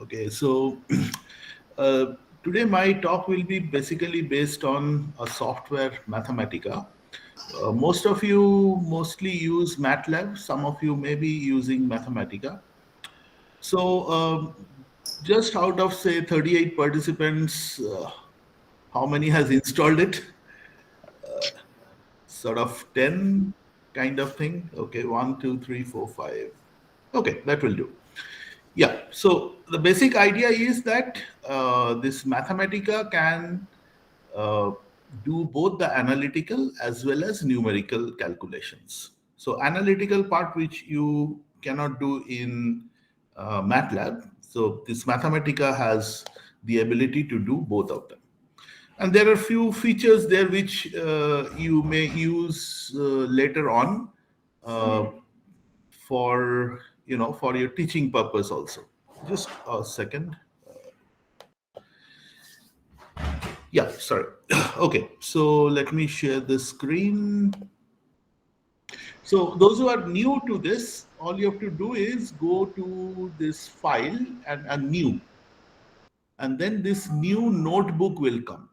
Okay, so uh, today my talk will be basically based on a software Mathematica. Most of you mostly use MATLAB. Some of you may be using Mathematica. So just out of say 38 participants, how many has installed it? Sort of 10 kind of thing. Okay, one, two, three, four, five. Okay, that will do. Yeah, so the basic idea is that this Mathematica can uh, do both the analytical as well as numerical calculations. So analytical part which you cannot do in MATLAB. So this Mathematica has the ability to do both of them. And there are few features there which you may use later on uh, for for your teaching purpose also. Just a second. Yeah, sorry. Okay, so let me share the screen. So those who are new to this, all you have to do is go to this file and a new, and then this new notebook will come,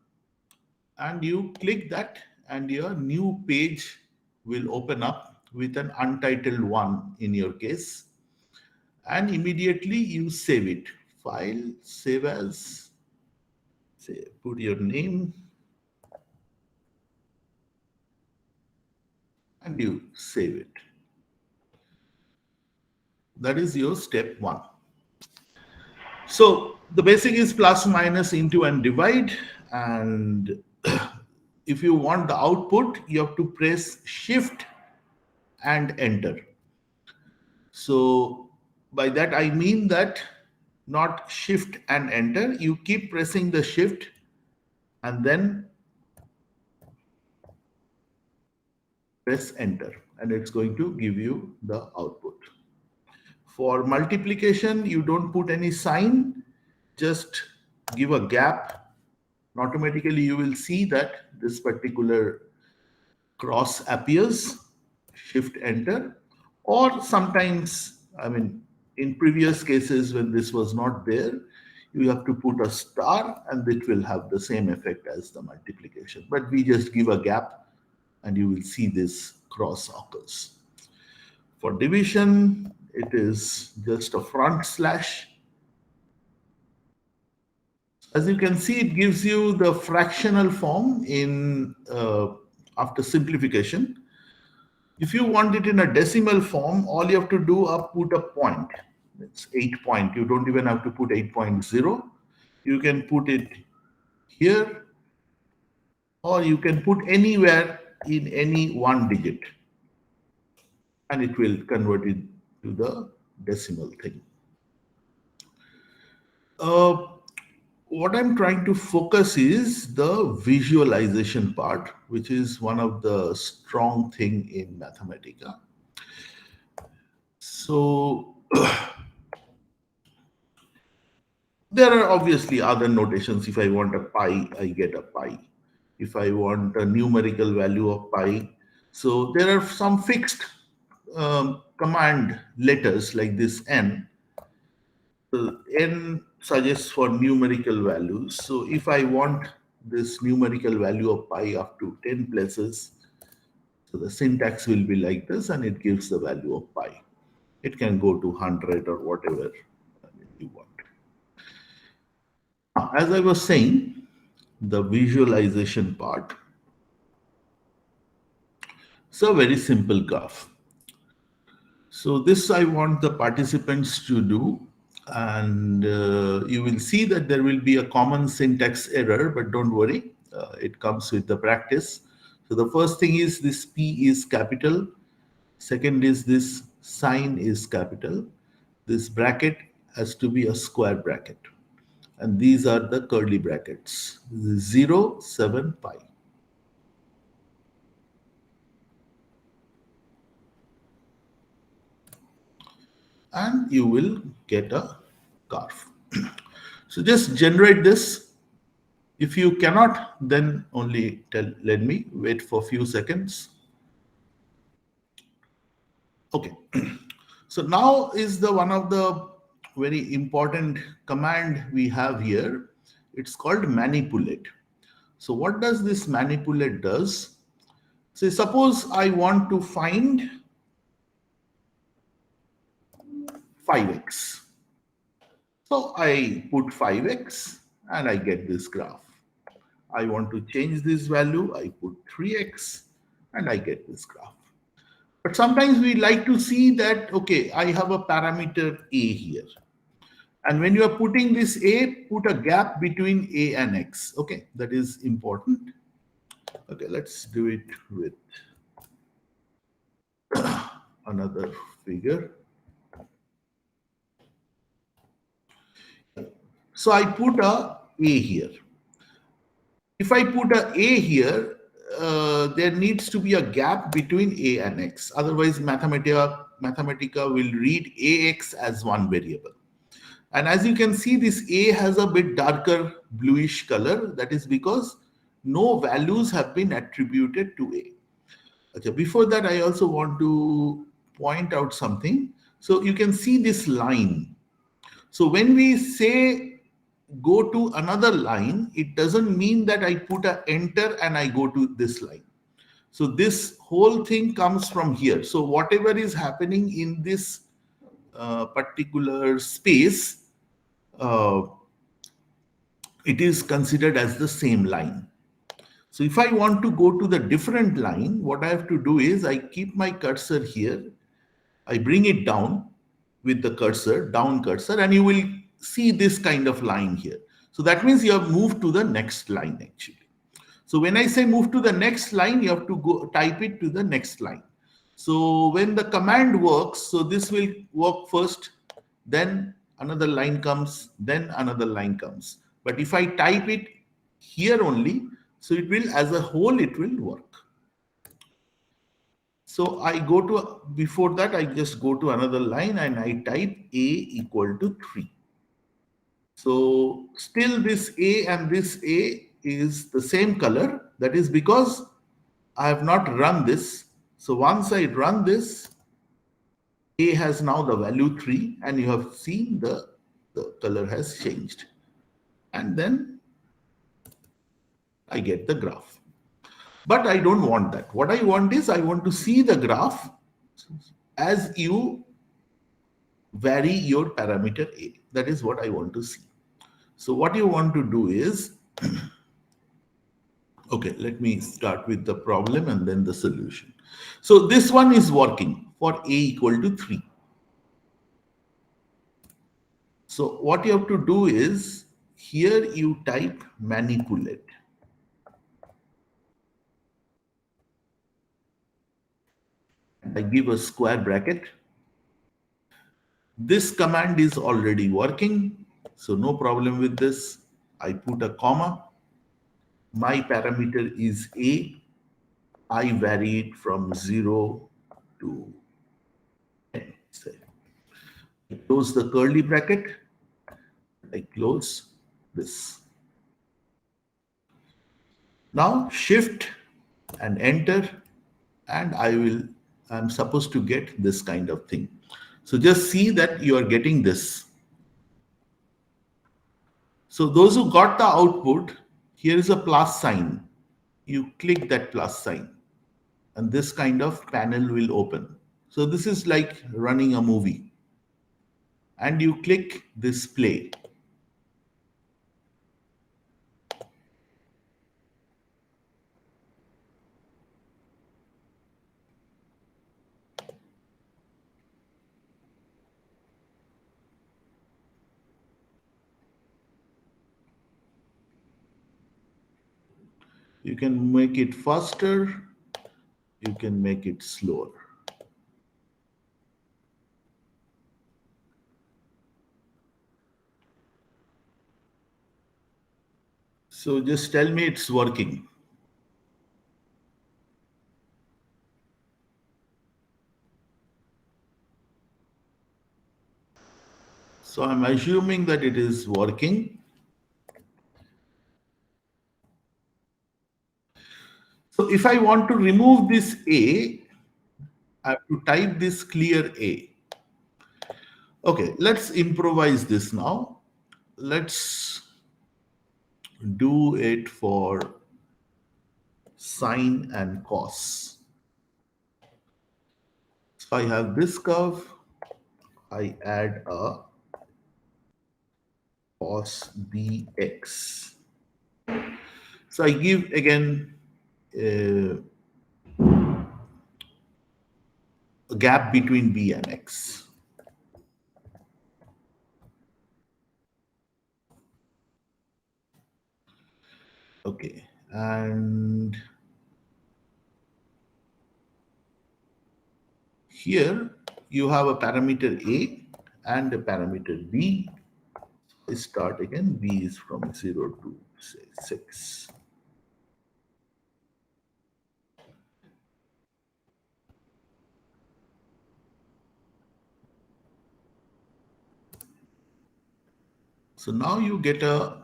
and you click that, and your new page will open up with an untitled one in your case, and immediately you save it. File, save as, say, put your name, and you save it. That is your step one. So the basic is plus, minus, into, and divide. And if you want the output, you have to press shift and enter. So by that I mean that not shift and enter, you keep pressing the shift and then press enter, and it's going to give you the output. For multiplication, you don't put any sign, just give a gap. And automatically, you will see that this particular cross appears, shift enter, or sometimes, I mean, in previous cases when this was not there, you have to put a star and it will have the same effect as the multiplication. But we just give a gap and you will see this cross occurs. For division, it is just a front slash. As you can see, it gives you the fractional form in after simplification. If you want it in a decimal form, all you have to do is put a point. It's 8 point. You don't even have to put 8.0. You can put it here, or you can put anywhere in any one digit, and it will convert it to the decimal thing. Uh, what I'm trying to focus is the visualization part, which is one of the strong thing in Mathematica. So there are obviously other notations. If I want a pi, I get a pi. If I want a numerical value of pi, so there are some fixed command letters like this n. N suggests for numerical values. So if I want this numerical value of pi up to 10 places, so the syntax will be like this, and it gives the value of pi. It can go to 100 or whatever you want. As I was saying, the visualization part. It's a very simple graph. So this I want the participants to do, and you will see that there will be a common syntax error, but don't worry, it comes with the practice. So the first thing is this P is capital. Second is this sign is capital. This bracket has to be a square bracket. And these are the curly brackets, 0, 7, pi. And you will get a curve. So just generate this. If you cannot, then only let me wait for a few seconds. Okay. So now is the one of the very important command we have here. It's called manipulate. So what does this manipulate does? So suppose I want to find 5x. So I put 5x and I get this graph. I want to change this value. I put 3x and I get this graph. But sometimes we like to see that, okay, I have a parameter a here. And when you are putting this a, put a gap between a and x. Okay, that is important. Okay, let's do it with another figure. So I put a here. If I put a here, there needs to be a gap between a and x. Otherwise, Mathematica will read ax as one variable. And as you can see, this a has a bit darker bluish color. That is because no values have been attributed to a. Okay, before that, I also want to point out something. So you can see this line. So when we say go to another line, it doesn't mean that I put a enter and I go to this line. So this whole thing comes from here. So whatever is happening in this particular space, it is considered as the same line. So if I want to go to the different line, what I have to do is I keep my cursor here. I bring it down with the cursor, down cursor, and you will see this kind of line here. So that means you have moved to the next line actually. So when I say move to the next line, you have to go type it to the next line. So when the command works, so this will work first, then another line comes, then another line comes. But if I type it here only, so it will, as a whole, it will work. So I go to, before that, I just go to another line and I type a equal to 3. So still this a and this a is the same color. That is because I have not run this. So once I run this, a has now the value 3 and you have seen the color has changed. And then I get the graph. But I don't want that. What I want is I want to see the graph as you vary your parameter a. That is what I want to see. So what you want to do is, okay, let me start with the problem and then the solution. So this one is working for a equal to 3. So what you have to do is, here you type manipulate. I give a square bracket. This command is already working, so no problem with this. I put a comma. My parameter is a. I vary it from 0 to 10. Say. I close the curly bracket. I close this. Now shift and enter, and I'm supposed to get this kind of thing. So just see that you are getting this. So those who got the output, here is a plus sign. You click that plus sign and this kind of panel will open. So this is like running a movie. And you click this play. You can make it faster. You can make it slower. So just tell me it's working. So I'm assuming that it is working. So if I want to remove this a, I have to type this clear a. Okay, let's improvise this now. Let's do it for sine and cos. So I have this curve, I add a cos bx. So I give again a gap between b and x. Okay, and here you have a parameter a and a parameter b. I start again, b is from 0 to say 6. So now you get a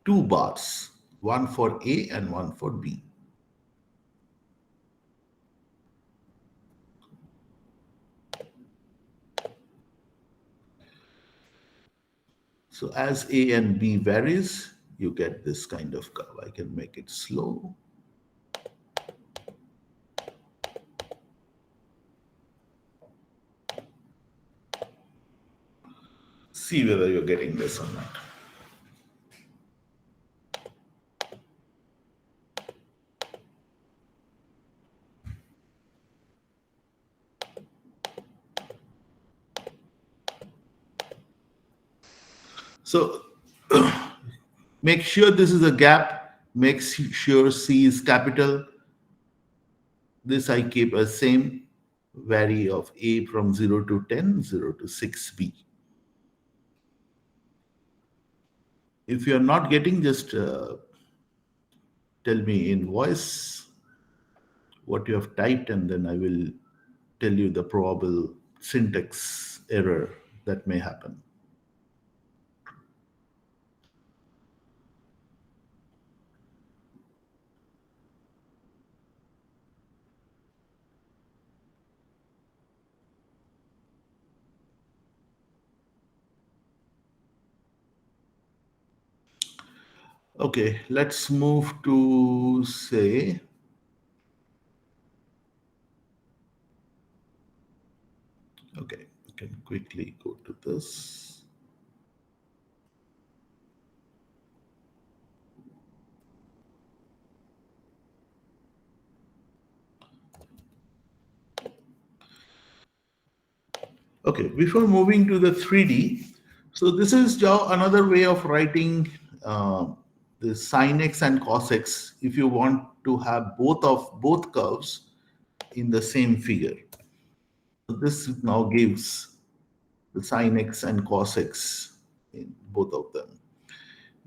2 bars, one for A and one for B. So as A and B varies, you get this kind of curve. I can make it slow. See whether you're getting this or not. So make sure this is a gap. Make sure C is capital. This I keep as same. Vary of A from 0 to 10, 0 to 6B. If you're not getting, just tell me in voice what you have typed, and then I will tell you the probable syntax error that may happen. Okay, let's move to say, okay, we can quickly go to this. Okay, before moving to the 3D, so this is another way of writing the sin x and cos x if you want to have both curves in the same figure. So this now gives the sin x and cos x in both of them.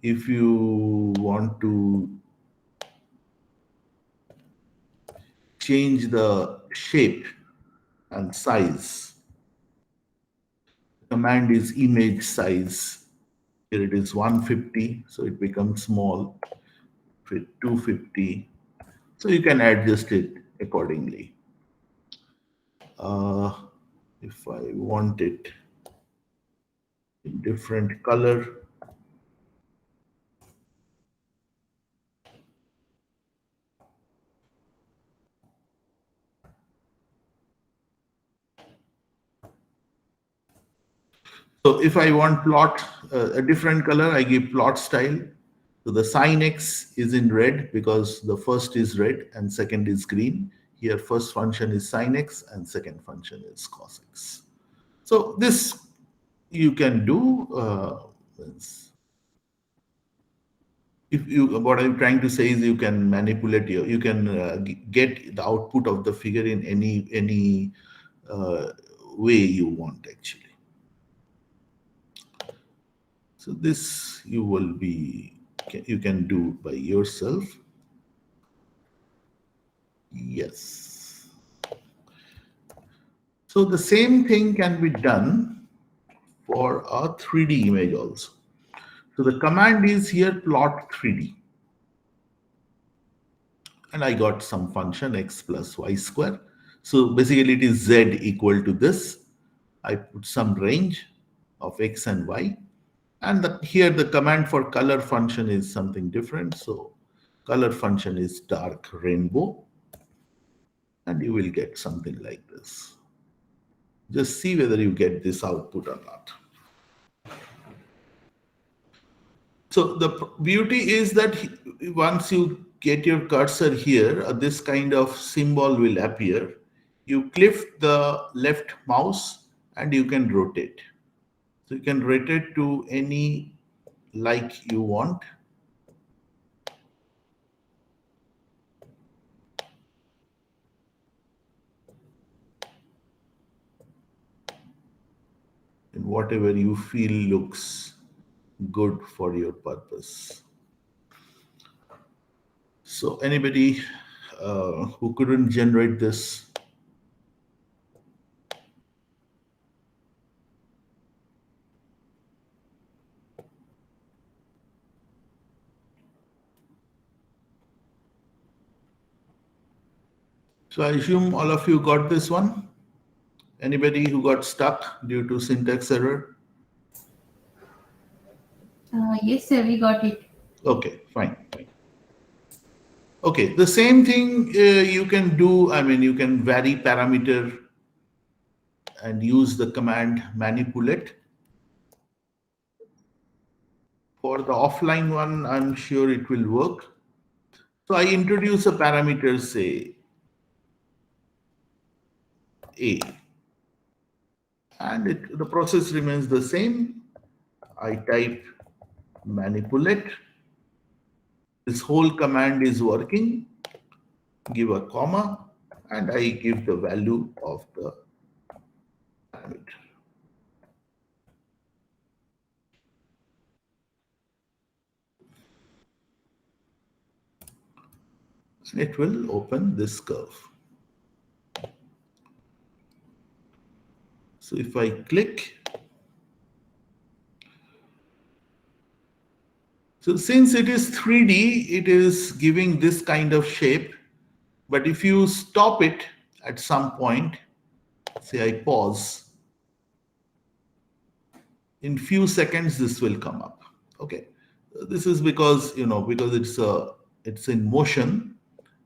If you want to change the shape and size, command is image size. Here it is 150, so it becomes small. 250, so you can adjust it accordingly. If I want it in different color, so if I want plot a different color, I give plot style. So the sin x is in red because the first is red and second is green. Here first function is sin x and second function is cos x. So this you can do. If you, what I'm trying to say is you can manipulate you can get the output of the figure in any way you want actually. So this you can do by yourself. Yes. So the same thing can be done for a 3D image also. So the command is here plot 3D. And I got some function x plus y square. So basically it is z equal to this. I put some range of x and y. And here the command for color function is something different. So color function is dark rainbow. And you will get something like this. Just see whether you get this output or not. So the beauty is that once you get your cursor here, this kind of symbol will appear. You click the left mouse and you can rotate. So you can rotate to any like you want. And whatever you feel looks good for your purpose. So anybody who couldn't generate this? So I assume all of you got this one. Anybody who got stuck due to syntax error? Yes, sir, we got it. Okay, fine. Okay, the same thing you can do. I mean, you can vary parameter and use the command manipulate. For the offline one, I'm sure it will work. So I introduce a parameter, say A, and the process remains the same. I type manipulate. This whole command is working. Give a comma, and I give the value of the parameter. And it will open this curve. So if I click, so since it is 3D, it is giving this kind of shape. But if you stop it at some point, say I pause, in few seconds this will come up. Okay, this is because because it's in motion.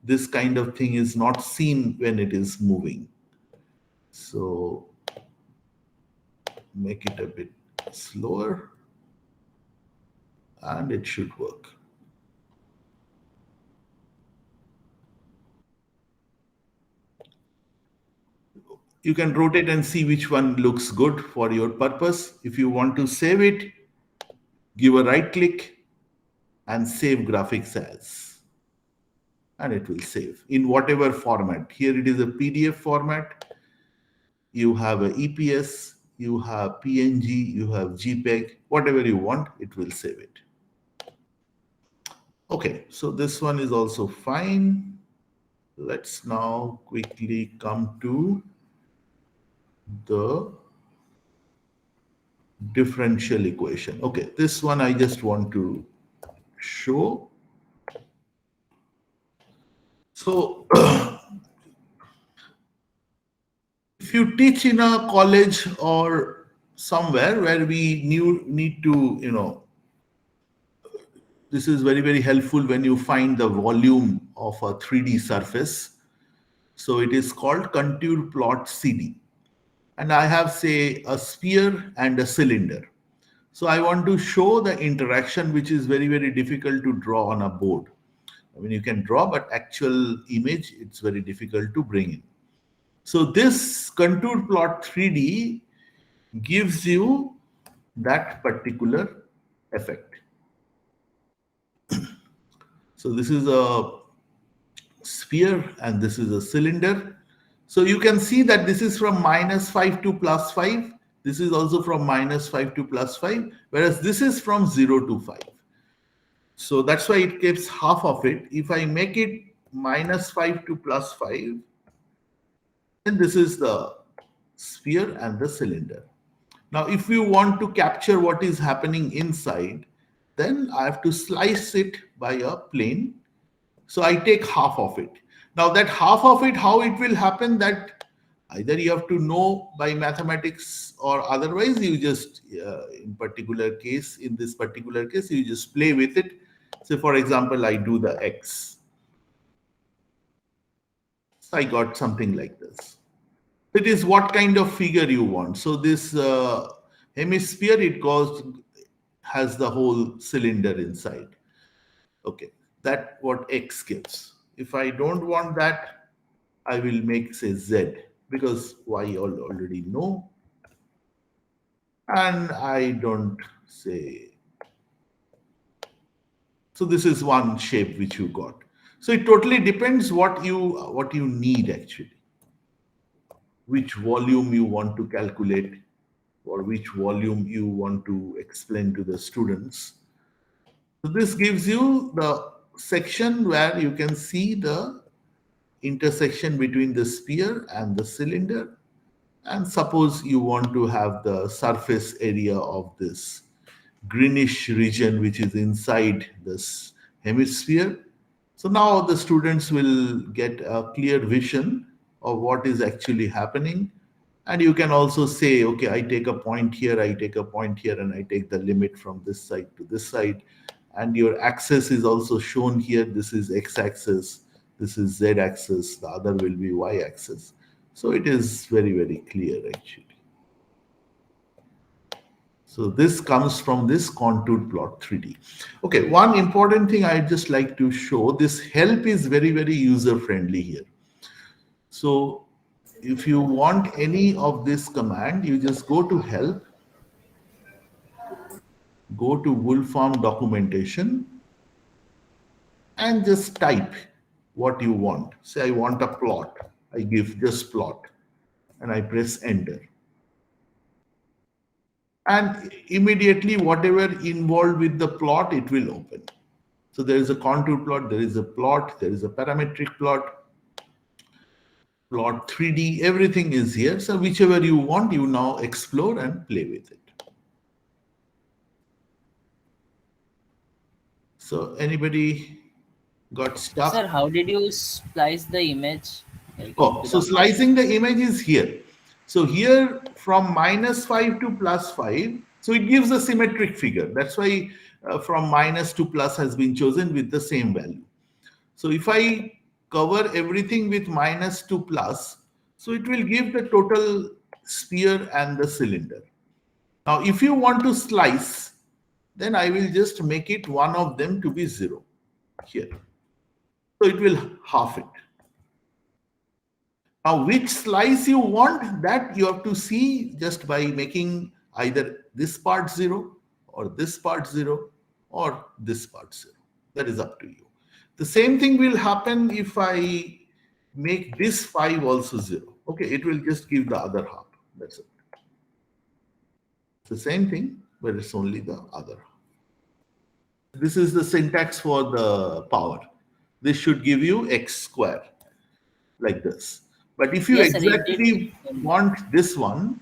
This kind of thing is not seen when it is moving. So make it a bit slower, and it should work. You can rotate and see which one looks good for your purpose. If you want to save it, give a right click and save graphics as, and it will save in whatever format. Here it is a PDF format. You have a EPS, you have PNG, you have JPEG, whatever you want, it will save it. Okay, so this one is also fine. Let's now quickly come to the differential equation. Okay, this one I just want to show. So if you teach in a college or somewhere where we need to, this is very, very helpful when you find the volume of a 3D surface. So it is called contour plot CD. And I have, say, a sphere and a cylinder. So I want to show the interaction, which is very, very difficult to draw on a board. I mean, you can draw, but actual image, it's very difficult to bring in. So this contour plot 3D gives you that particular effect. So this is a sphere and this is a cylinder. So you can see that this is from -5 to +5. This is also from -5 to +5, whereas this is from 0 to 5. So that's why it gives half of it. If I make it -5 to +5, then this is the sphere and the cylinder. Now, if you want to capture what is happening inside, then I have to slice it by a plane. So I take half of it. Now that half of it, how it will happen, that either you have to know by mathematics or otherwise you just, in this particular case, you just play with it. So for example, I do the x. So I got something like this. It is what kind of figure you want. So this hemisphere, has the whole cylinder inside. Okay, that what x gives. If I don't want that, I will make say z, because y already know, and I don't say. So this is one shape which you got. So it totally depends what you need actually, which volume you want to calculate, or which volume you want to explain to the students. So this gives you the section where you can see the intersection between the sphere and the cylinder. And suppose you want to have the surface area of this greenish region which is inside this hemisphere. So now the students will get a clear vision of what is actually happening. And you can also say, okay, I take a point here, I take a point here, and I take the limit from this side to this side. And your axis is also shown here. This is x-axis, this is z-axis, the other will be y-axis. So it is very, very clear actually. So this comes from this contour plot 3D. Okay, one important thing I'd just like to show, this help is very, very user friendly here. So if you want any of this command, you just go to help, go to Wolfram documentation, and just type what you want. Say I want a plot. I give just plot, and I press enter. And immediately whatever involved with the plot, it will open. So there is a contour plot, there is a plot, there is a parametric plot, plot 3D, everything is here. So whichever you want, you now explore and play with it. So anybody got stuck? Sir, how did you splice the image Oh, into so the file? slicing the image is here. So here from -5 to +5, so it gives a symmetric figure. That's why from minus to plus has been chosen with the same value. So if I cover everything with minus to plus, so it will give the total sphere and the cylinder. Now, if you want to slice, then I will just make it one of them to be 0 here. So it will half it. Now, which slice you want, that you have to see just by making either this part 0 or this part 0 or this part 0. That is up to you. The same thing will happen if I make this 5 also 0. Okay, it will just give the other half. That's it. It's the same thing, but it's only the other half. This is the syntax for the power. This should give you x square, like this. But if you Yes, sir, it did. exactly want this one,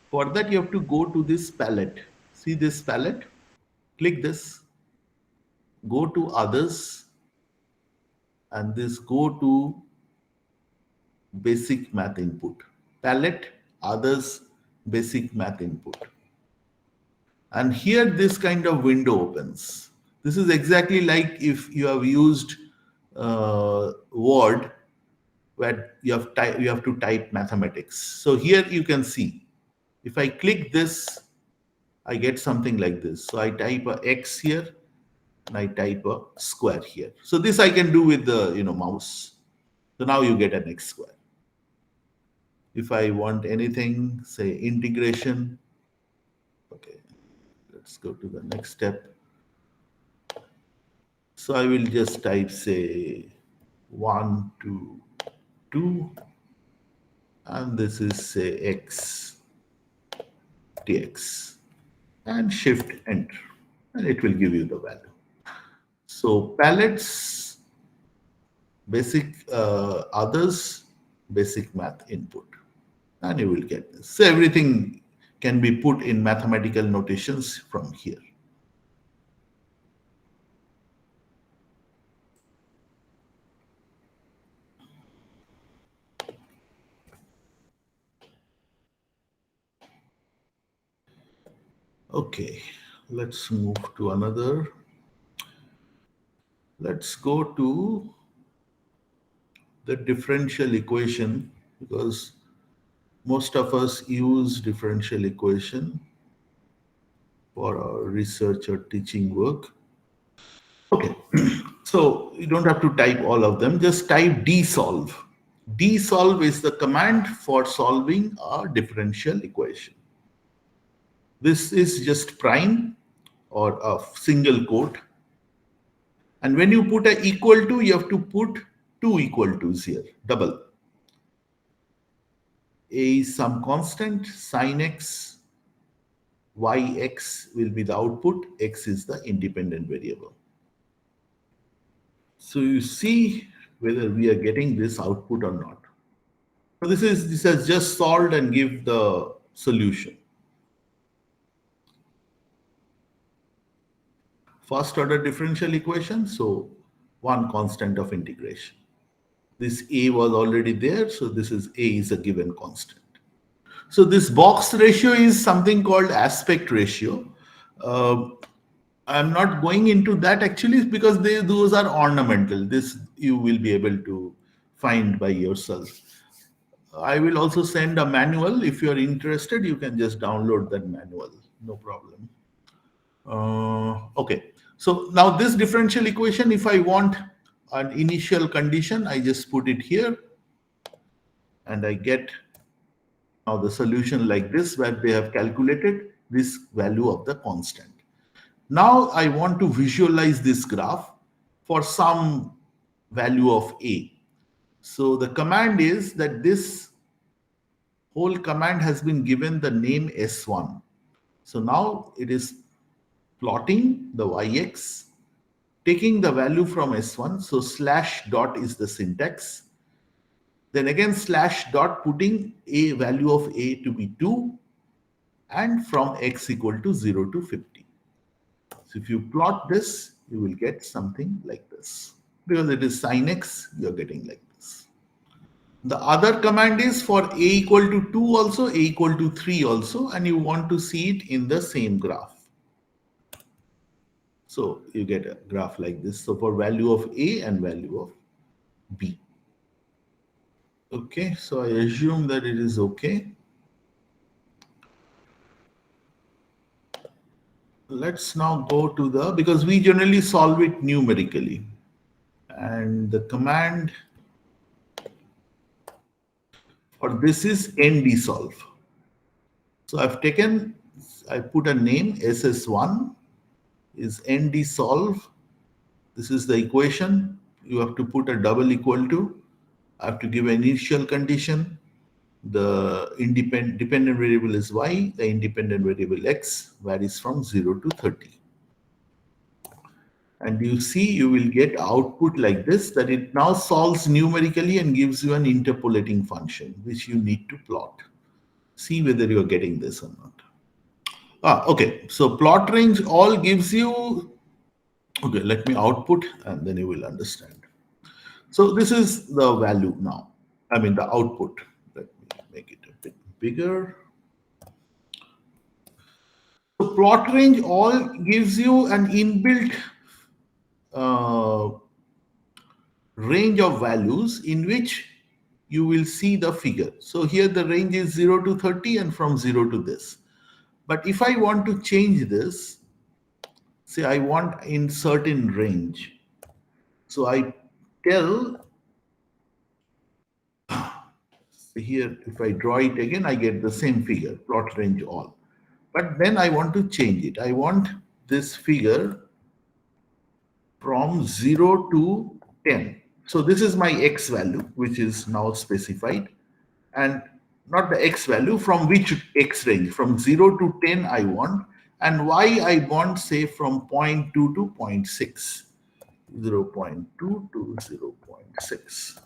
for that you have to go to this palette. See this palette? Click this, go to others, and this go to basic math input. Palette, others, basic math input. And here this kind of window opens. This is exactly like if you have used Word, where you have to type mathematics. So here you can see, if I click this, I get something like this. So I type a x here, and I type a square here. So this I can do with the mouse. So now you get an x square. If I want anything, say integration, okay, let's go to the next step. So I will just type, say, 1 to 2, and this is, say, x dx, and shift enter, and it will give you the value. So palettes, basic others, basic math input, and you will get this. So everything can be put in mathematical notations from here. Okay, let's move to another. Let's go to the differential equation, because most of us use differential equation for our research or teaching work. Okay, so you don't have to type all of them, just type dsolve. Dsolve is the command for solving a differential equation. This is just prime or a single quote. And when you put a equal to, you have to put two equal to's here, double. A is some constant, sin x, yx will be the output, x is the independent variable. So you see whether we are getting this output or not. So this has just solved and give the solution. First order differential equation, so one constant of integration. This a was already there, so this is a is a given constant. So this box ratio is something called aspect ratio. I'm not going into that actually because those are ornamental. This you will be able to find by yourself. I will also send a manual. If you're interested, you can just download that manual. No problem. Okay. So now this differential equation, if I want an initial condition, I just put it here and I get now the solution like this, where they have calculated this value of the constant. Now I want to visualize this graph for some value of a. So the command is that this whole command has been given the name S1. So now it is plotting the yx, taking the value from S1. So slash dot is the syntax. Then again slash dot, putting a value of a to be 2 and from x equal to 0 to 50. So if you plot this, you will get something like this. Because it is sin x, you're getting like this. The other command is for a equal to 2 also, a equal to 3 also, and you want to see it in the same graph. So you get a graph like this. So for value of a and value of b. Okay, so I assume that it is okay. Let's now go to the, because we generally solve it numerically. And the command for this is ndsolve. So I put a name, SS1 is ndsolve. This is the equation. You have to put a double equal to. I have to give an initial condition. The dependent variable is y, the independent variable x varies from 0 to 30. And you see, you will get output like this, that it now solves numerically and gives you an interpolating function, which you need to plot. See whether you're getting this or not. Okay, so plot range all gives you, okay, let me output and then you will understand. So this is the value now, I mean the output. Let me make it a bit bigger. So plot range all gives you an inbuilt range of values in which you will see the figure. So here the range is 0 to 30 and from 0 to this. But if I want to change this, say I want in certain range. So I tell here, if I draw it again, I get the same figure, plot range all. But then I want to change it. I want this figure from 0 to 10. So this is my x value, which is now specified. And not the x value, from which x range, from 0 to 10 I want, and y I want, say, from 0.2 to 0.6, 0.2 to 0.6.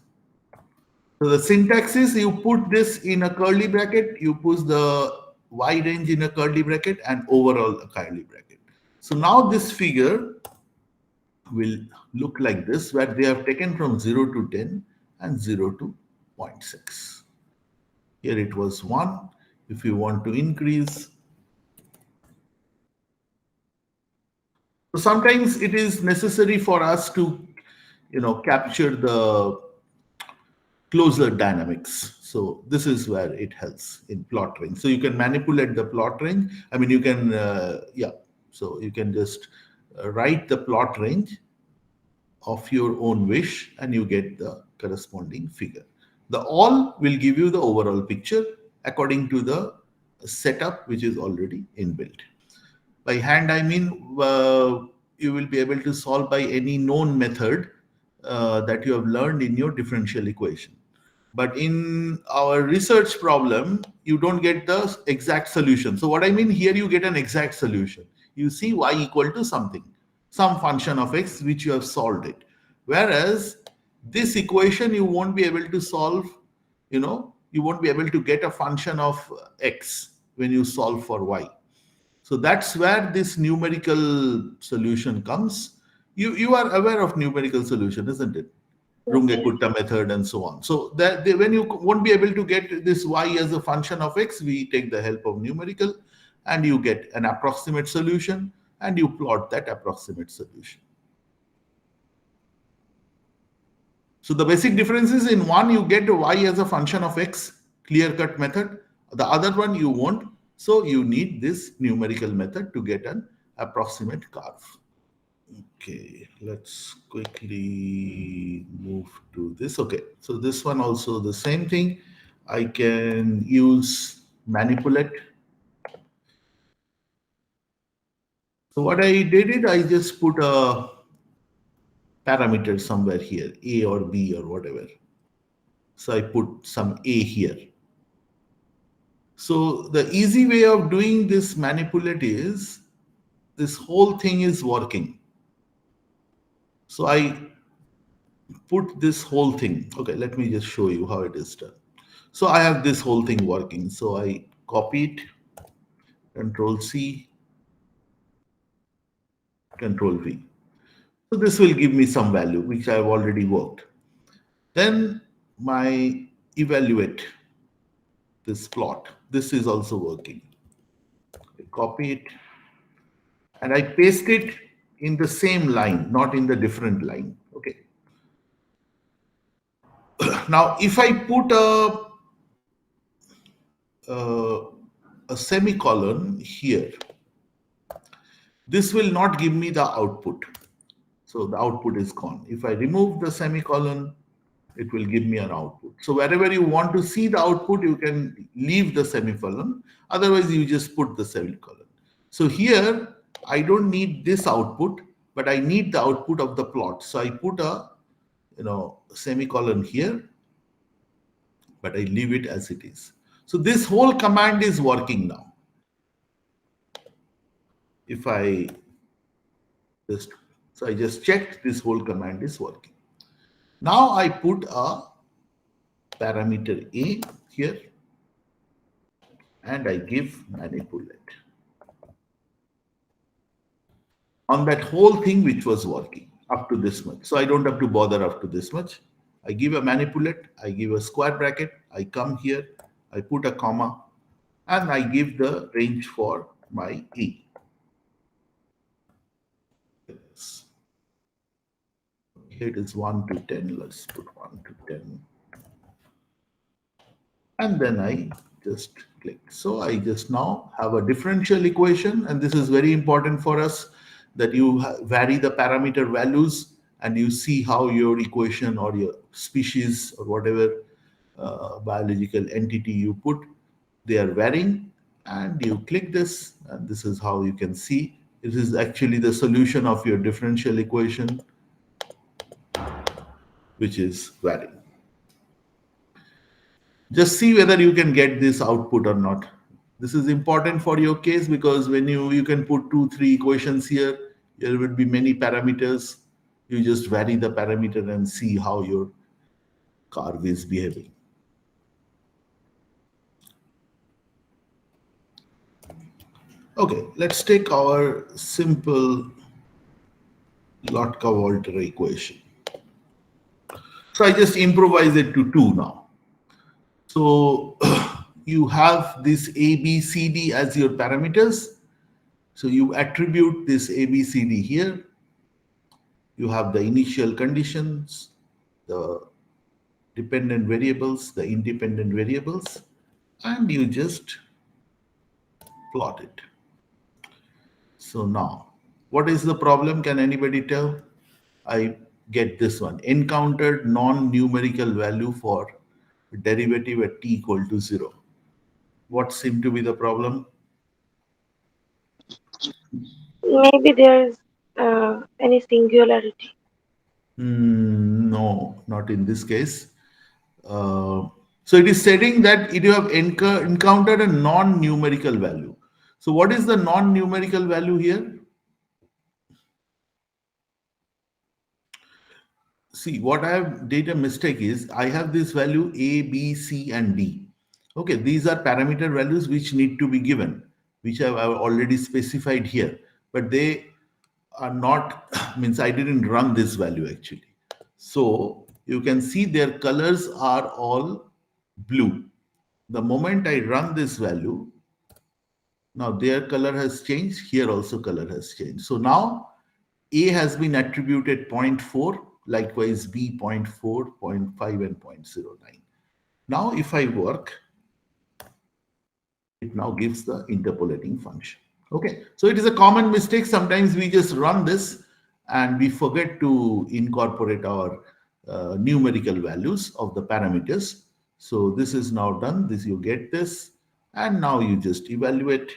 So the syntax is you put this in a curly bracket, you put the y range in a curly bracket, and overall a curly bracket. So now this figure will look like this, where they have taken from 0 to 10 and 0 to 0.6. Here it was 1. If you want to increase, So sometimes it is necessary for us to, capture the closer dynamics. So this is where it helps in plot range. So you can manipulate the plot range. I mean, you can, yeah. So you can just write the plot range of your own wish and you get the corresponding figure. The all will give you the overall picture according to the setup which is already inbuilt. By hand, I mean you will be able to solve by any known method that you have learned in your differential equation. But in our research problem, you don't get the exact solution. So what I mean here, you get an exact solution. You see y equal to something, some function of x which you have solved it. Whereas this equation you won't be able to solve, you won't be able to get a function of x when you solve for y. So that's where this numerical solution comes. You are aware of numerical solution, isn't it? Runge-Kutta method and so on. So that when you won't be able to get this y as a function of x, we take the help of numerical and you get an approximate solution and you plot that approximate solution. So the basic difference is in one, you get y as a function of x, clear-cut method. The other one you won't. So you need this numerical method to get an approximate curve. Okay, let's quickly move to this. Okay, so this one also the same thing. I can use manipulate. So what I did is I just put a parameter somewhere here, A or B or whatever. So I put some A here. So the easy way of doing this manipulate is this whole thing is working. So I put this whole thing. Okay, let me just show you how it is done. So I have this whole thing working. So I copy it, Control C, Control V. So this will give me some value which I have already worked. Then my evaluate this plot. This is also working. I copy it and I paste it in the same line, not in the different line. Okay. Now, if I put a semicolon here, this will not give me the output. So the output is gone. If I remove the semicolon, it will give me an output. So wherever you want to see the output, you can leave the semicolon. Otherwise, you just put the semicolon. So here, I don't need this output, but I need the output of the plot. So I put a semicolon here, but I leave it as it is. So this whole command is working now. If I just checked, this whole command is working. Now I put a parameter A here and I give manipulate on that whole thing which was working up to this much. So I don't have to bother up to this much. I give a manipulate, I give a square bracket, I come here, I put a comma, and I give the range for my E. It is 1 to 10. Let's put 1 to 10. And then I just click. So I just now have a differential equation, and this is very important for us that you vary the parameter values and you see how your equation or your species or whatever biological entity you put, they are varying, and you click this, and this is how you can see it is actually the solution of your differential equation, which is varying. Just see whether you can get this output or not. This is important for your case because when you can put 2-3 equations here, there will be many parameters. You just vary the parameter and see how your curve is behaving. Okay, let's take our simple Lotka-Volter equation. So I just improvise it to 2 now. So you have this A, B, C, D as your parameters. So you attribute this ABCD here. You have the initial conditions, the dependent variables, the independent variables, and you just plot it. So now, what is the problem? Can anybody tell? I get this one. Encountered non-numerical value for derivative at t equal to 0. What seemed to be the problem? Maybe there's any singularity. No, not in this case. So it is stating that you have encountered a non-numerical value. So what is the non-numerical value here? See, what I have did a mistake is I have this value A, B, C, and D. Okay, these are parameter values which need to be given, which I've already specified here, but they are not, means I didn't run this value actually. So you can see their colors are all blue. The moment I run this value, now their color has changed, here also color has changed. So now A has been attributed 0.4, likewise B 0.4, 0.5, and 0.09. Now if I work, it now gives the interpolating function. Okay, so it is a common mistake. Sometimes we just run this and we forget to incorporate our numerical values of the parameters. So this is now done. This you get this, and now you just evaluate.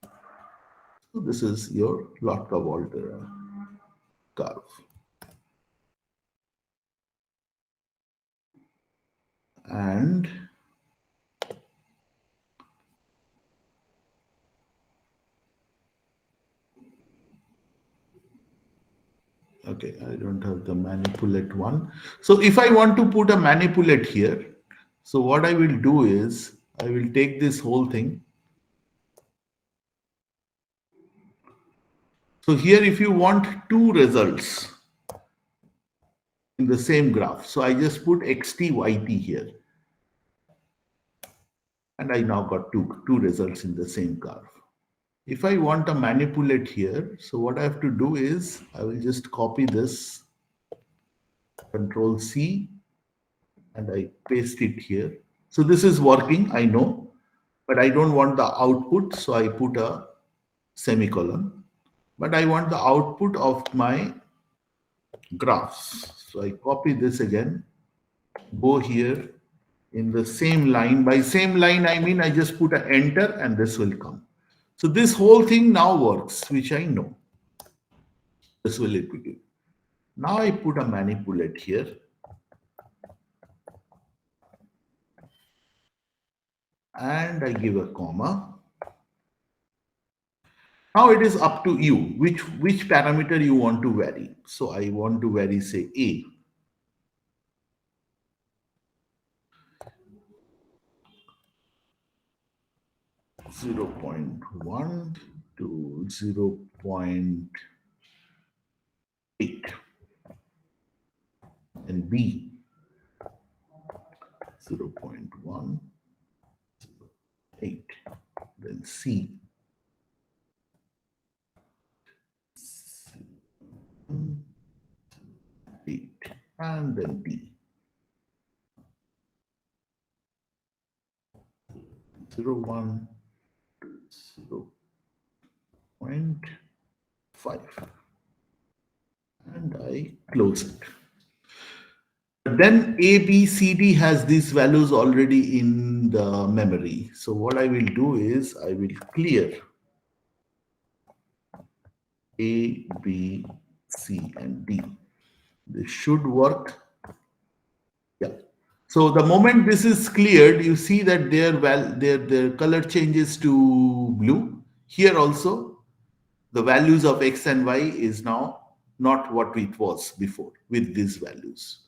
So this is your Lotka-Volter curve. And okay, I don't have the manipulate one. So if I want to put a manipulate here, so what I will do is I will take this whole thing. So here, if you want two results in the same graph, so I just put xt, yt here. And I now got two results in the same curve. If I want to manipulate here, so what I have to do is I will just copy this, Control C, and I paste it here. So this is working, I know, but I don't want the output, so I put a semicolon. But I want the output of my graphs. So I copy this again, go here in the same line. By same line, I mean I just put an enter and this will come. So this whole thing now works, which I know. This will it be. Now I put a manipulate here. And I give a comma. Now it is up to you, which parameter you want to vary. So I want to vary, say, A. Zero 0.1 to 0.8, and B 0.1, 8, then C 8, and then D 0.1 to 0.5, and I close it. Then A, B, C, D has these values already in the memory. So what I will do is I will clear A, B, C, and D. This should work. Yeah. So the moment this is cleared, you see that their color changes to blue. Here also, the values of X and Y is now not what it was before with these values.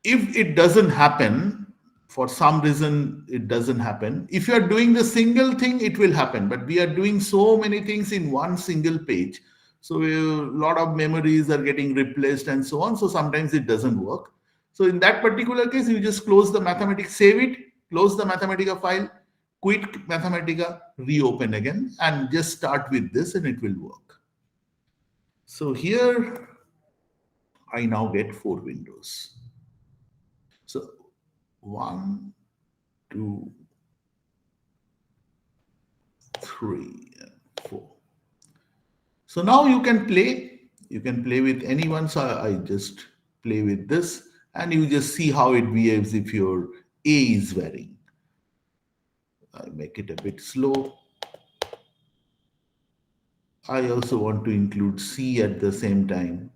If it doesn't happen, for some reason it doesn't happen, if you are doing the single thing, it will happen. But we are doing so many things in one single page. So a lot of memories are getting replaced and so on. So sometimes it doesn't work. So in that particular case, you just close the Mathematics, save it, close the Mathematica file, quit Mathematica, reopen again, and just start with this and it will work. So here I now get 4 windows. So 1, 2, 3, and 4. So now you can play. You can play with anyone. So I just play with this and you just see how it behaves if your A is varying. I make it a bit slow. I also want to include C at the same time,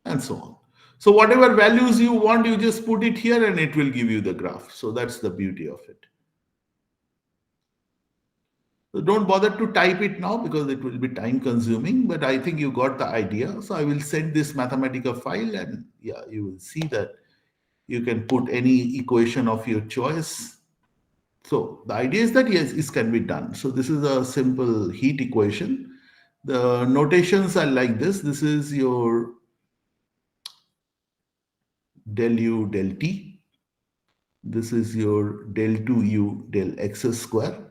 and so on. So whatever values you want, you just put it here and it will give you the graph. So that's the beauty of it. So don't bother to type it now because it will be time consuming, but I think you got the idea. So I will send this Mathematica file and yeah, you will see that you can put any equation of your choice. So the idea is that yes, this can be done. So this is a simple heat equation. The notations are like this. This is your del u del t. This is your del 2u del x square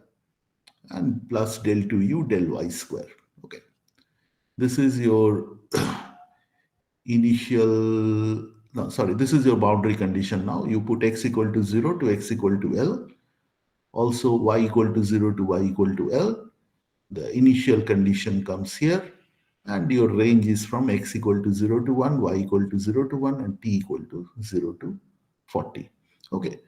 and plus del 2u del y square. Okay. This is your initial, no, sorry, this is your boundary condition now. You put x equal to 0 to x equal to L. Also y equal to 0 to y equal to L. The initial condition comes here and your range is from x equal to 0 to 1, y equal to 0 to 1 and t equal to 0 to 40. Okay.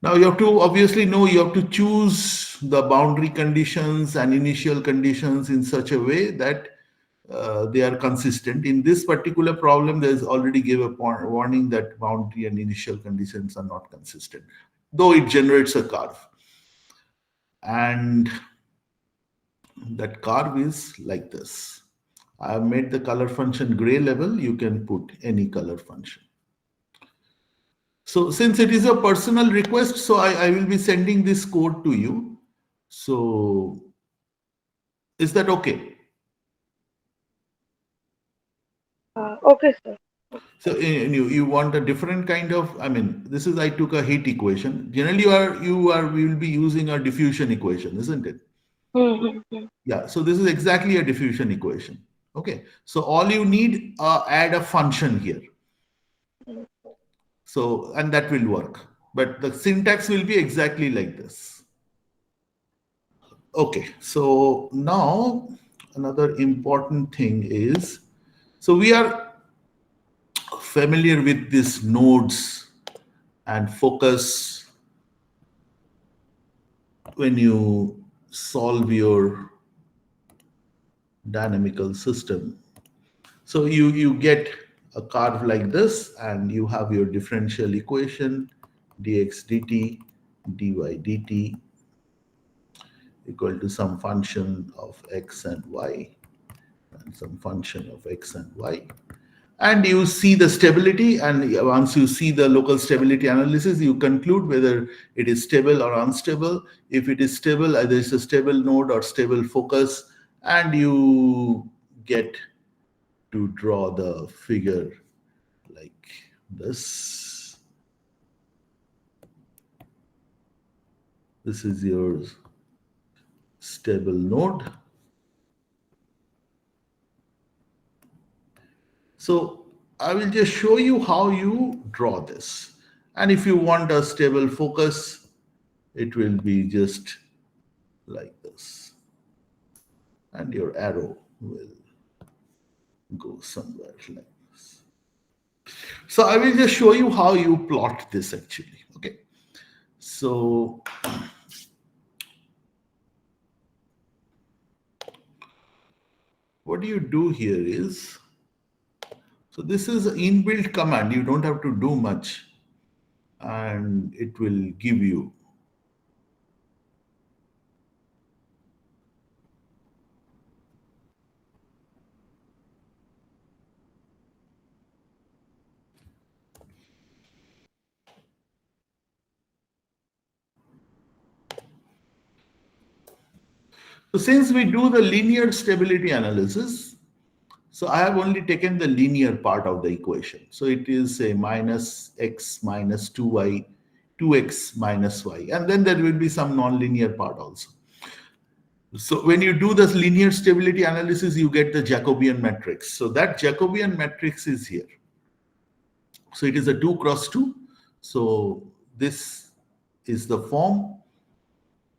Now you have to obviously know you have to choose the boundary conditions and initial conditions in such a way that they are consistent. In this particular problem, there's already gave a warning that boundary and initial conditions are not consistent, though it generates a curve. And that curve is like this. I have made the color function gray level. You can put any color function. So since it is a personal request, so I will be sending this code to you. So is that okay? Okay, sir. So you want a different kind of, I mean, this is, I took a heat equation. Generally we will be using a diffusion equation, isn't it? Mm-hmm. Yeah, so this is exactly a diffusion equation. Okay, so all you need add a function here. So, and that will work. But the syntax will be exactly like this. Okay, so now another important thing is, so we are familiar with these nodes and focus when you solve your dynamical system. So you get a curve like this and you have your differential equation dx dt dy dt equal to some function of x and y and some function of x and y. And you see the stability, and once you see the local stability analysis, you conclude whether it is stable or unstable. If it is stable, either it's a stable node or stable focus, and you get to draw the figure like this. This is your stable node. So I will just show you how you draw this. And if you want a stable focus, it will be just like this. And your arrow will go somewhere like this. So I will just show you how you plot this actually. Okay. So what you do here is, so this is an inbuilt command. You don't have to do much and it will give you. So since we do the linear stability analysis, so I have only taken the linear part of the equation. So it is a minus x minus 2y 2x minus y. And then there will be some nonlinear part also. So when you do this linear stability analysis, you get the Jacobian matrix. So that Jacobian matrix is here. So it is a 2 cross 2. So this is the form.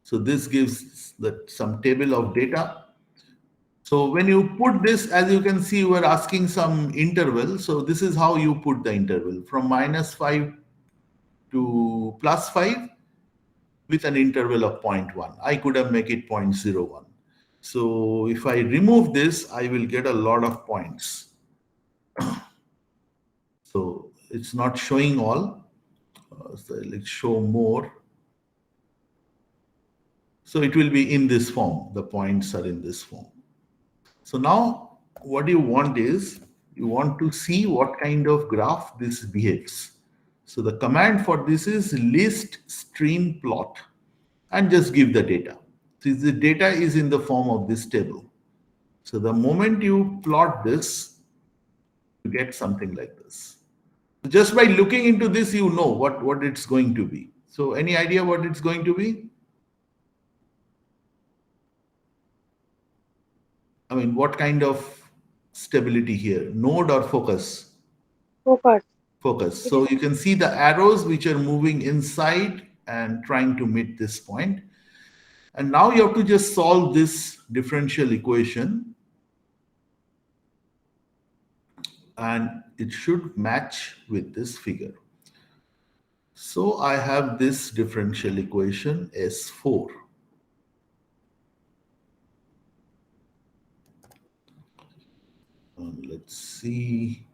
So this gives some table of data. So when you put this, as you can see, you are asking some interval. So this is how you put the interval from -5 to +5 with an interval of 0.1. I could have made it 0.01. So if I remove this, I will get a lot of points. So it's not showing all. So let's show more. So it will be in this form. The points are in this form. So now what you want is, you want to see what kind of graph this behaves. So the command for this is list stream plot and just give the data. So the data is in the form of this table. So the moment you plot this, you get something like this. Just by looking into this, you know what it's going to be. So any idea what it's going to be? I mean, what kind of stability here? Node or focus? Focus. Focus. So you can see the arrows which are moving inside and trying to meet this point. And now you have to just solve this differential equation. And it should match with this figure. So I have this differential equation S4. Let's see.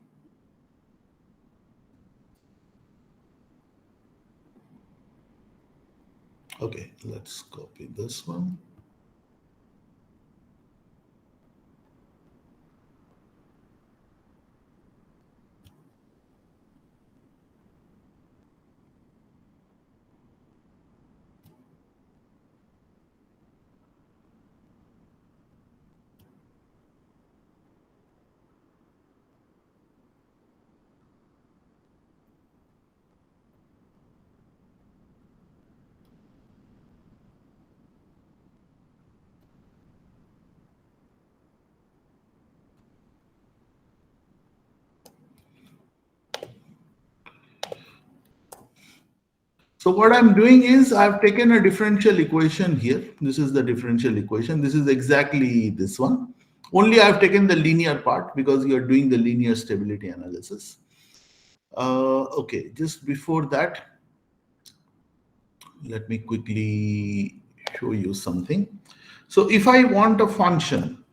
Okay, let's copy this one. So what I'm doing is I've taken a differential equation here. This is the differential equation. This is exactly this one. Only I've taken the linear part because you're doing the linear stability analysis. Okay, just before that, let me quickly show you something. So if I want a function,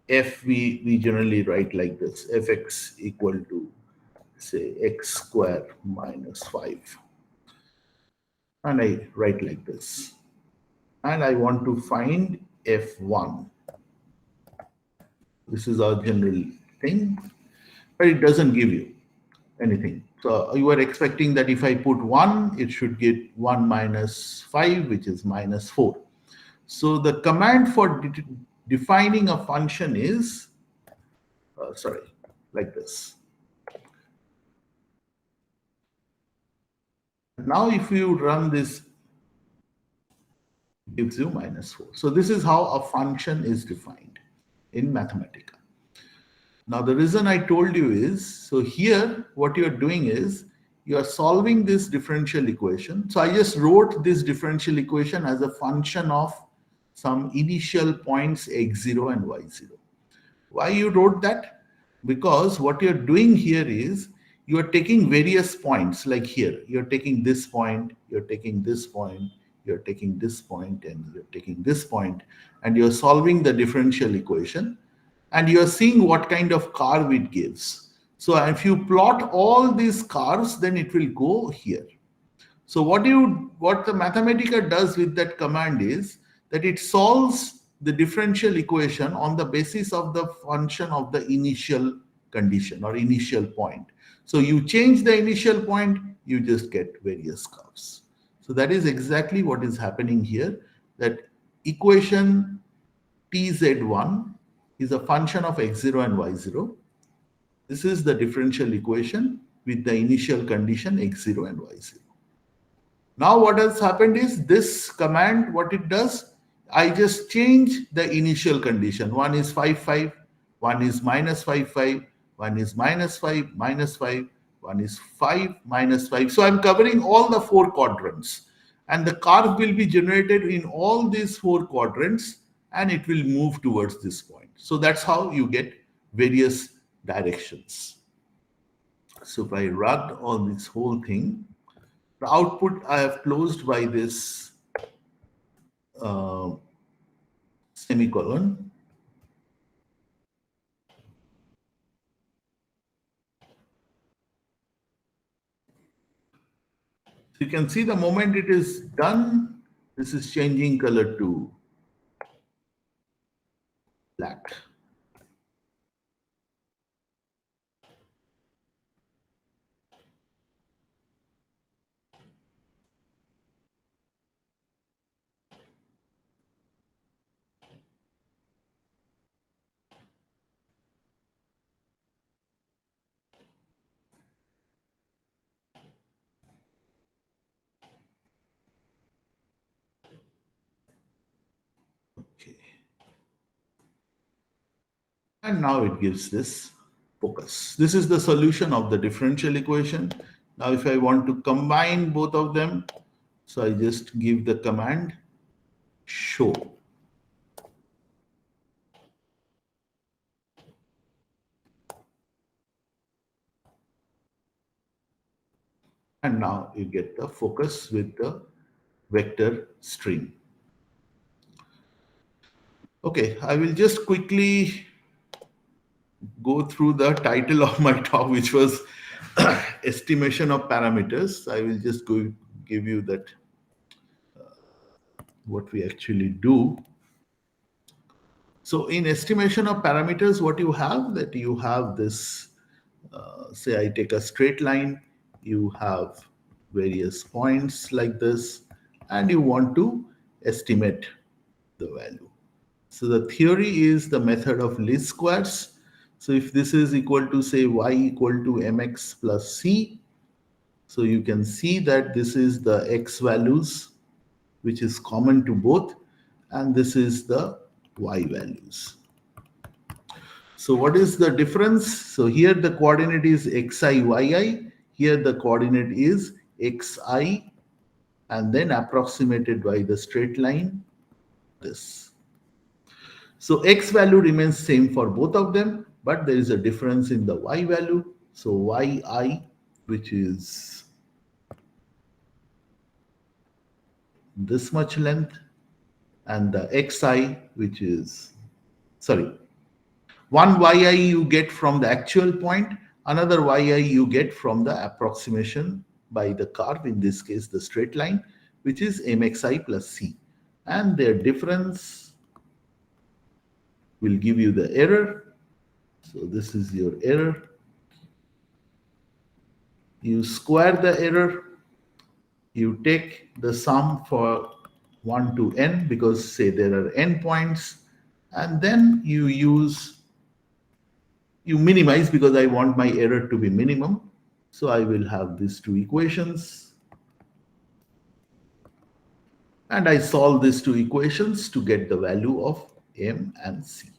f, we generally write like this, fx equal to, say, x square minus 5. And I write like this. And I want to find f1. This is our general thing, but it doesn't give you anything. So you are expecting that if I put 1, it should get 1 minus 5, which is minus 4. So the command for defining a function is, like this. Now if you run this, it gives you minus 4. So this is how a function is defined in Mathematica. Now the reason I told you is, so here what you're doing is, you are solving this differential equation. So I just wrote this differential equation as a function of some initial points x0 and y0. Why you wrote that? Because what you're doing here is, you are taking various points, like here, you're taking this point, you're taking this point, you're taking this point, and you're taking this point, and you're solving the differential equation, and you're seeing what kind of curve it gives. So if you plot all these curves, then it will go here. So what the Mathematica does with that command is that it solves the differential equation on the basis of the function of the initial condition or initial point. So you change the initial point, you just get various curves. So that is exactly what is happening here, that equation tz1 is a function of x0 and y0. This is the differential equation with the initial condition x0 and y0. Now what has happened is this command, what it does, I just change the initial condition. One is 5, 5, one is minus 5, 5, one is minus 5, minus 5, one is 5, minus 5. So I'm covering all the four quadrants. And the curve will be generated in all these four quadrants and it will move towards this point. So that's how you get various directions. So if I run on this whole thing, the output I have closed by this uh, semicolon. So you can see the moment it is done, this is changing color to black. Okay. And now it gives this focus. This is the solution of the differential equation. Now if I want to combine both of them, so I just give the command show. And now you get the focus with the vector stream. Okay, I will just quickly go through the title of my talk, which was estimation of parameters. I will just give you that what we actually do. So in estimation of parameters, what you have, that you have this, say I take a straight line, you have various points like this, and you want to estimate the value. So the theory is the method of least squares. So if this is equal to, say, y equal to mx plus c, so you can see that this is the x values, which is common to both, and this is the y values. So what is the difference? So here the coordinate is xi, yi. Here the coordinate is xi, and then approximated by the straight line, this. So x value remains same for both of them, but there is a difference in the y value. So yi, which is this much length, and the xi, which is, sorry, one yi you get from the actual point, another yi you get from the approximation by the curve, in this case the straight line, which is mxi plus c. And their difference will give you the error. So this is your error. You square the error. You take the sum for 1 to n, because say there are n points, and then you minimize, because I want my error to be minimum. So I will have these two equations, and I solve these two equations to get the value of m and c.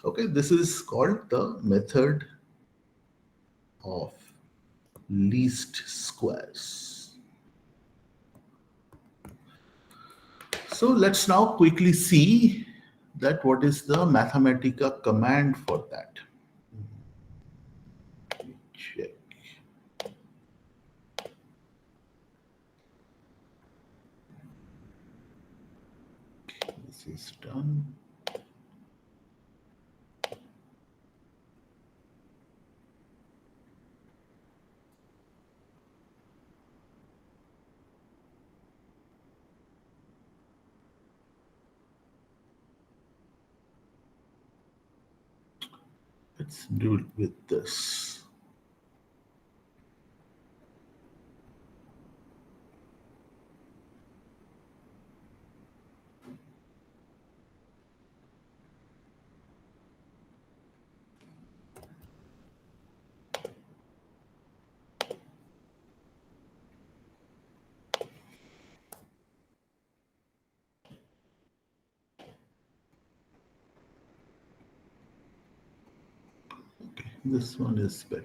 Okay, this is called the method of least squares. So let's now quickly see that what is the Mathematica command for that. Let me check. This is done. Let's do it with this. This one is better.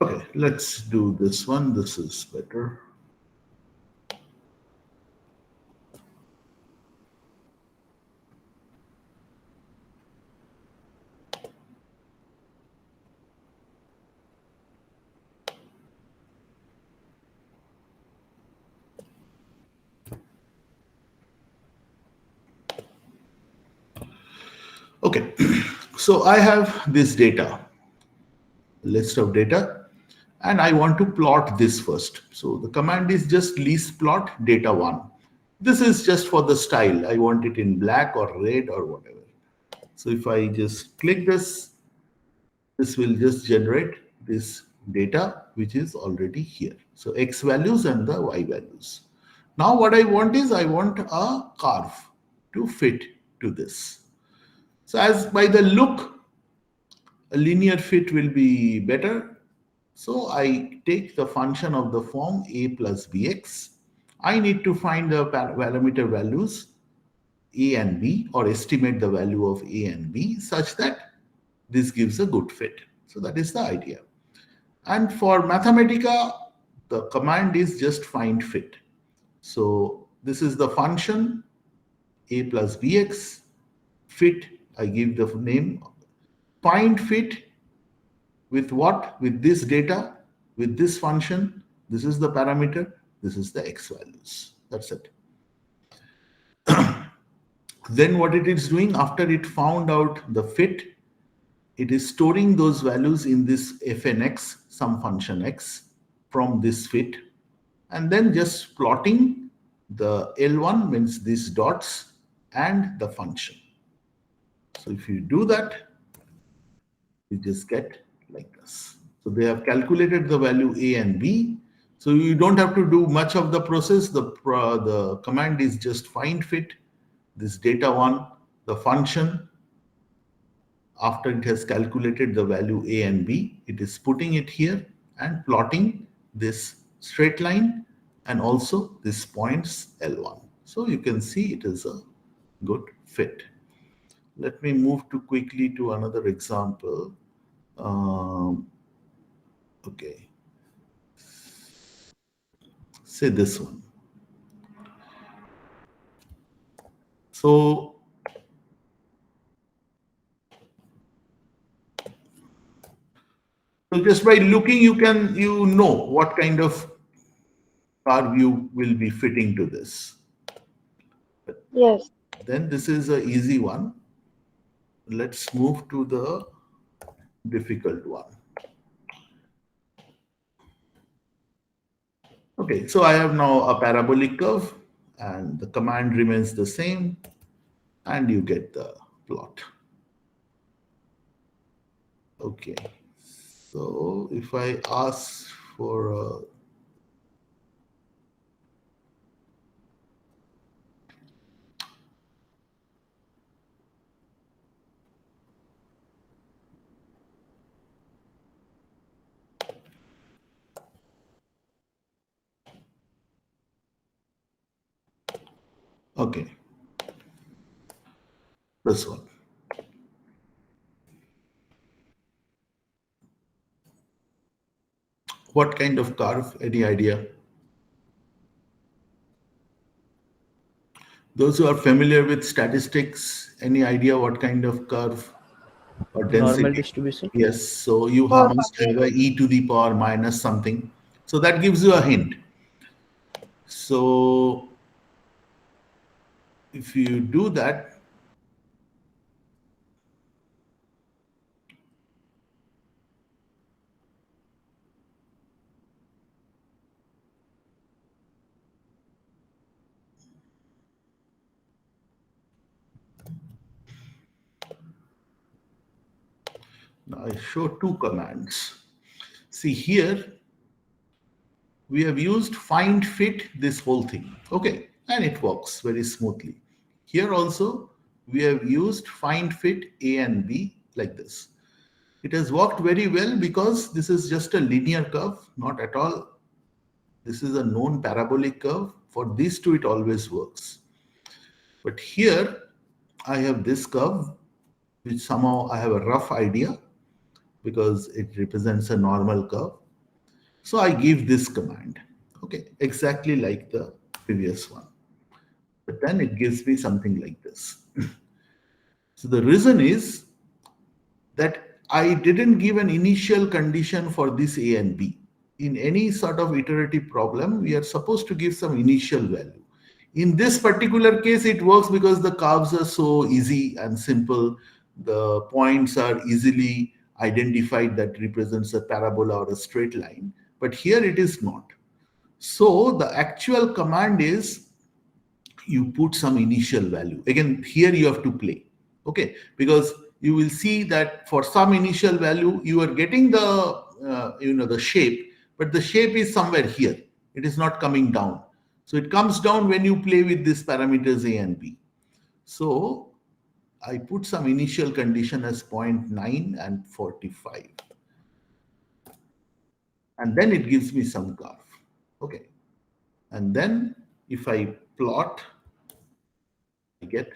Okay, let's do this one. This is better. Okay, so I have this data, list of data, and I want to plot this first. So the command is just list plot data 1. This is just for the style. I want it in black or red or whatever. So if I just click this, this will just generate this data which is already here. So X values and the Y values. Now what I want is I want a curve to fit to this. So as by the look, a linear fit will be better. So I take the function of the form a plus bx. I need to find the parameter values a and b, or estimate the value of a and b such that this gives a good fit. So that is the idea. And for Mathematica, the command is just find fit. So this is the function a plus bx, fit, I give the name, find fit with what? With this data, with this function. This is the parameter, this is the x values. That's it. Then what it is doing, after it found out the fit, it is storing those values in this fnx, some function x, from this fit, and then just plotting the L1, means these dots, and the function. So if you do that, you just get like this. So they have calculated the value a and b. So you don't have to do much of the process. The command is just find fit this data 1, the function. After it has calculated the value a and b, it is putting it here and plotting this straight line and also this points L1. So you can see it is a good fit. Let me move to quickly to another example. Okay, say this one. So just by looking, you know what kind of curve you will be fitting to this. Yes. Then this is an easy one. Let's move to the difficult one. Okay, so I have now a parabolic curve and the command remains the same and you get the plot. Okay, so if I ask for a okay, this one. What kind of curve? Any idea? Those who are familiar with statistics, any idea what kind of curve or Normal density? distribution. Yes, so you Oh, must have a e to the power minus something. So that gives you a hint. So if you do that, now I show two commands. See here, we have used find fit this whole thing. Okay, and it works very smoothly. Here also, we have used find fit a and b like this. It has worked very well because this is just a linear curve, not at all. This is a known parabolic curve. For these two, it always works. But here, I have this curve, which somehow I have a rough idea because it represents a normal curve. So I give this command, okay, exactly like the previous one. But then it gives me something like this. So the reason is that I didn't give an initial condition for this A and B. In any sort of iterative problem, we are supposed to give some initial value. In this particular case, it works because the curves are so easy and simple. The points are easily identified that represents a parabola or a straight line. But here it is not. So the actual command is you put some initial value. Again, here you have to play, okay? Because you will see that for some initial value, you are getting the the shape, but the shape is somewhere here. It is not coming down. So it comes down when you play with these parameters A and B. So I put some initial condition as 0.9 and 45. And then it gives me some curve. Okay. And then if I plot, I get.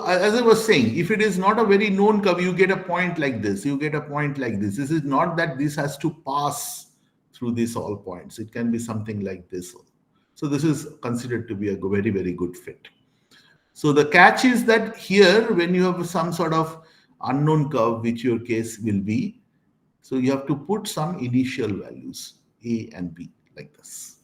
As I was saying, if it is not a very known curve, you get a point like this. You get a point like this. This is not that this has to pass through these all points. It can be something like this. So this is considered to be a very, very good fit. So the catch is that here, when you have some sort of unknown curve, which your case will be, so you have to put some initial values, A and B, like this.